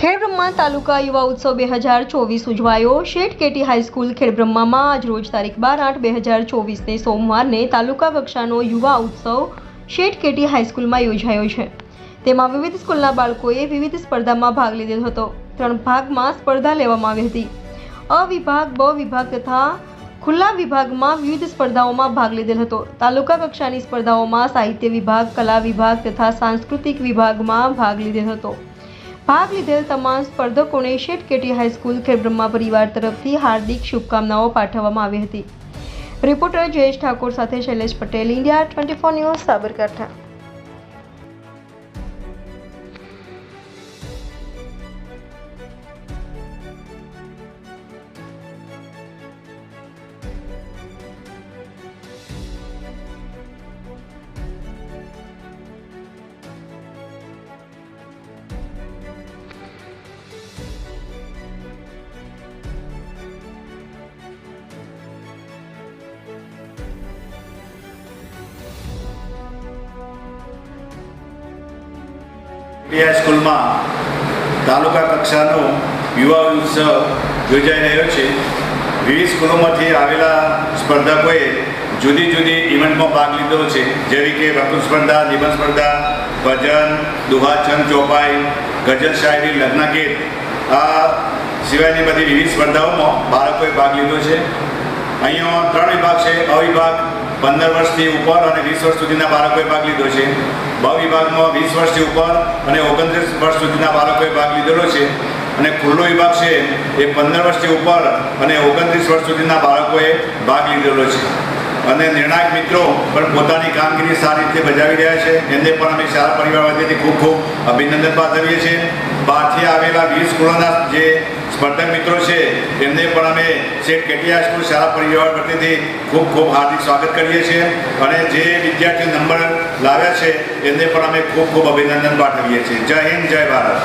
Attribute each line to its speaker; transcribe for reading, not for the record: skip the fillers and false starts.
Speaker 1: ખેડબ્રહ્મા તાલુકા યુવા ઉત્સવ 2024 ઉજવાયો। શેઠ કેટી હાઈસ્કૂલ ખેડબ્રહ્મામાં આજરોજ તારીખ 12/8/2024ને સોમવારને તાલુકા કક્ષાનો યુવા ઉત્સવ શેઠ કેટી હાઈસ્કૂલમાં યોજાયો છે। તેમાં વિવિધ સ્કૂલના બાળકોએ વિવિધ સ્પર્ધામાં ભાગ લીધો હતો। 3 ભાગમાં સ્પર્ધા લેવામાં આવી હતી। અ વિભાગ, બ વિભાગ તથા ખુલ્લા વિભાગમાં વિવિધ સ્પર્ધાઓમાં ભાગ લીધેલ હતો। તાલુકા કક્ષાની સ્પર્ધાઓમાં સાહિત્ય વિભાગ, કલા વિભાગ તથા સાંસ્કૃતિક વિભાગમાં ભાગ લીધેલ હતો। ભાગ લીધેલ તમામ સ્પર્ધકોને શેઠ કેટી હાઈસ્કૂલ ખેડબ્રહ્મા પરિવાર તરફથી હાર્દિક શુભકામનાઓ પાઠવવામાં આવી હતી। રિપોર્ટર જયેશ ઠાકોર સાથે Shailesh Patel, India 24 news, Sabarkantha.
Speaker 2: School में तालुका कक्षानो युवा उत्सव योजाई रह्यो छे। विविध स्कूलों में आवेला स्पर्धकोए जुदी जुदी इवेंट में भाग लीधो छे, जेवी के वक्तृत्व स्पर्धा, निबंध स्पर्धा, भजन, दुहा, छंद, चौपाई, गजल, शायरी, लग्न गीत आ सिवायनी बधी विविध स्पर्धाओं में बाळकोए भाग लीधो छे। अहींया 3 विभाग छे। अ विभाग 15 वर्षथी उपर और 20 वर्ष सुधीना बाळकोए भाग लीधो छे। ब विभाग में 20 वर्षथी उपर और 29 वर्ष सुधीना बाळकोए भाग लीधेलो छे। અને ખુલ્લો વિભાગ છે એ 15 વર્ષથી ઉપર અને 29 વર્ષ સુધીના બાળકોએ ભાગ લીધેલો છે। અને નિર્ણાયક મિત્રો પણ પોતાની કામગીરી સારી રીતે બજાવી રહ્યા છે। એમને પણ અમે શાળા પરિવાર વતીથી ખૂબ ખૂબ અભિનંદન પાઠવીએ છીએ। બહારથી આવેલા 20 સ્કૂલોના જે સ્પર્ધક મિત્રો છે એમને પણ અમે શેઠ કેટી હાઈસ્કૂલ શાળા પરિવાર વતીથી ખૂબ ખૂબ હાર્દિક સ્વાગત કરીએ છીએ। અને જે વિદ્યાર્થીઓ નંબર લાવ્યા છે એમને પણ અમે ખૂબ ખૂબ અભિનંદન પાઠવીએ છીએ। જય હિન્દ, જય ભારત।